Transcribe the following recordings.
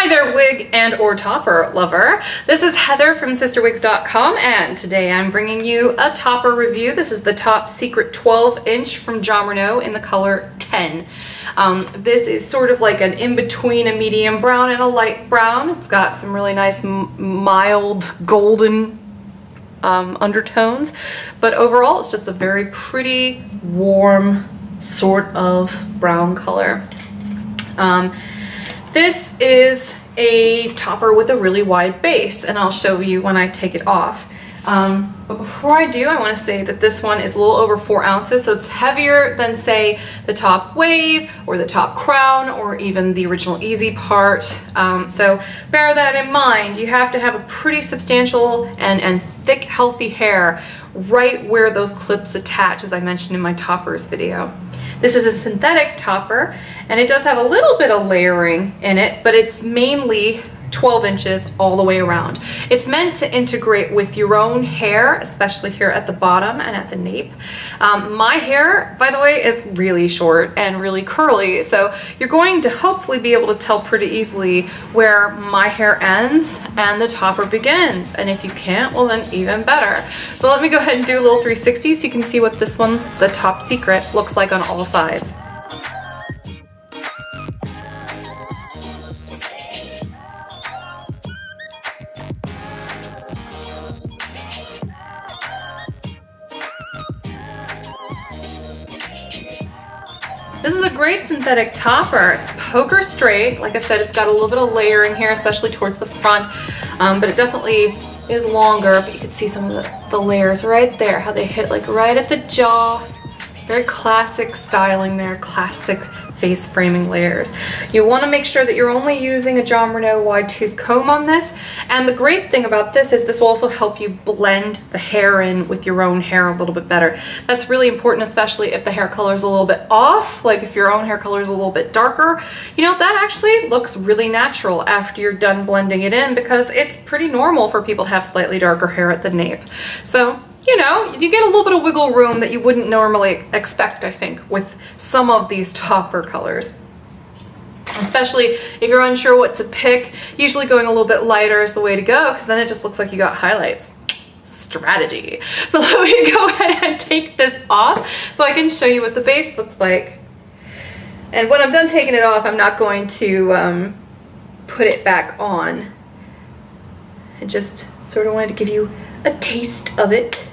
Hi there, wig and or topper lover. This is Heather from CysterWigs.com, and today I'm bringing you a topper review. This is the Top Secret 12-inch from Jon Renau in the color 10. This is sort of like an in-between a medium brown and a light brown. It's got some really nice mild golden undertones, but overall it's just a very pretty, warm sort of brown color. This is a topper with a really wide base, and I'll show you when I take it off. But before I do, I want to say that this one is a little over 4 ounces, so it's heavier than, say, the top wave or the top crown or even the original easy part. So bear that in mind. You have to have a pretty substantial and thick, healthy hair right where those clips attach, as I mentioned in my toppers video. This is a synthetic topper, and it does have a little bit of layering in it, but it's mainly 12 inches all the way around. It's meant to integrate with your own hair, especially here at the bottom and at the nape. My hair, by the way, is really short and really curly, so you're going to hopefully be able to tell pretty easily where my hair ends and the topper begins. And if you can't, well then even better. So let me go ahead and do a little 360 so you can see what this one, the Top Secret, looks like on all sides. This is a great synthetic topper. It's poker straight. Like I said, it's got a little bit of layering here, especially towards the front, but it definitely is longer, but you can see some of the layers right there, how they hit like right at the jaw. Very classic styling there, classic face framing layers. You want to make sure that you're only using a Jon Renau wide tooth comb on this, and the great thing about this is this will also help you blend the hair in with your own hair a little bit better. That's really important, especially if the hair color is a little bit off, like if your own hair color is a little bit darker. You know, that actually looks really natural after you're done blending it in, because it's pretty normal for people to have slightly darker hair at the nape. So, you know, you get a little bit of wiggle room that you wouldn't normally expect, I think, with some of these topper colors. Especially if you're unsure what to pick, usually going a little bit lighter is the way to go, because then it just looks like you got highlights. Strategy. So let me go ahead and take this off so I can show you what the base looks like. And when I'm done taking it off, I'm not going to put it back on. I just sort of wanted to give you a taste of it.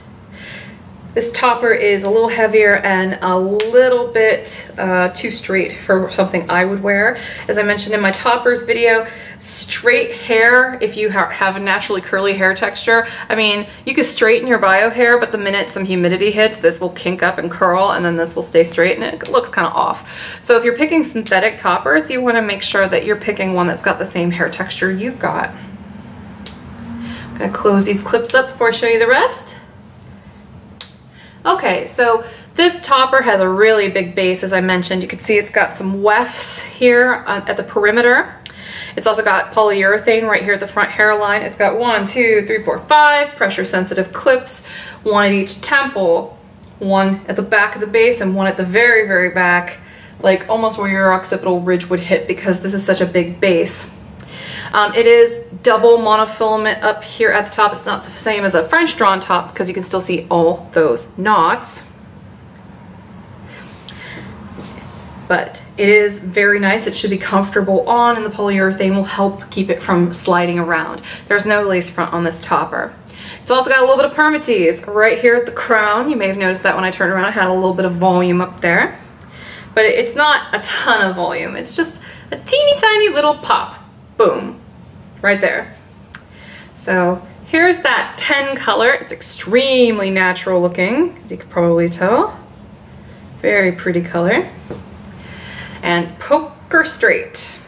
This topper is a little heavier and a little bit too straight for something I would wear. As I mentioned in my toppers video, straight hair, if you have a naturally curly hair texture, I mean, you could straighten your bio hair, but the minute some humidity hits, this will kink up and curl, and then this will stay straight, and it looks kind of off. So if you're picking synthetic toppers, you want to make sure that you're picking one that's got the same hair texture you've got. I'm going to close these clips up before I show you the rest. Okay, so this topper has a really big base, as I mentioned. You can see it's got some wefts here at the perimeter. It's also got polyurethane right here at the front hairline. It's got 1, 2, 3, 4, 5 pressure sensitive clips, 1 at each temple, 1 at the back of the base, and 1 at the very, very back, like almost where your occipital ridge would hit, because this is such a big base. It is double monofilament up here at the top. It's not the same as a French drawn top, because you can still see all those knots. But it is very nice. It should be comfortable on, and the polyurethane will help keep it from sliding around. There's no lace front on this topper. It's also got a little bit of permatease right here at the crown. You may have noticed that when I turned around, I had a little bit of volume up there. But it's not a ton of volume. It's just a teeny tiny little pop. Boom, right there. So here's that 10 color. It's extremely natural looking, as you can probably tell. Very pretty color. And poker straight.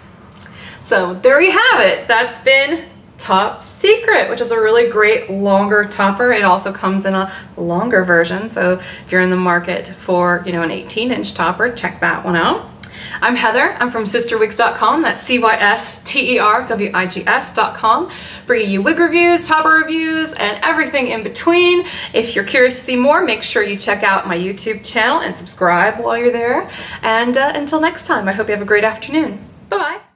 So there you have it. That's been Top Secret, which is a really great longer topper. It also comes in a longer version, so if you're in the market for, you know, an 18-inch topper, check that one out. I'm Heather. I'm from CysterWigs.com. That's CysterWigs.com. Bringing you wig reviews, topper reviews, and everything in between. If you're curious to see more, make sure you check out my YouTube channel and subscribe while you're there. And until next time, I hope you have a great afternoon. Bye-bye.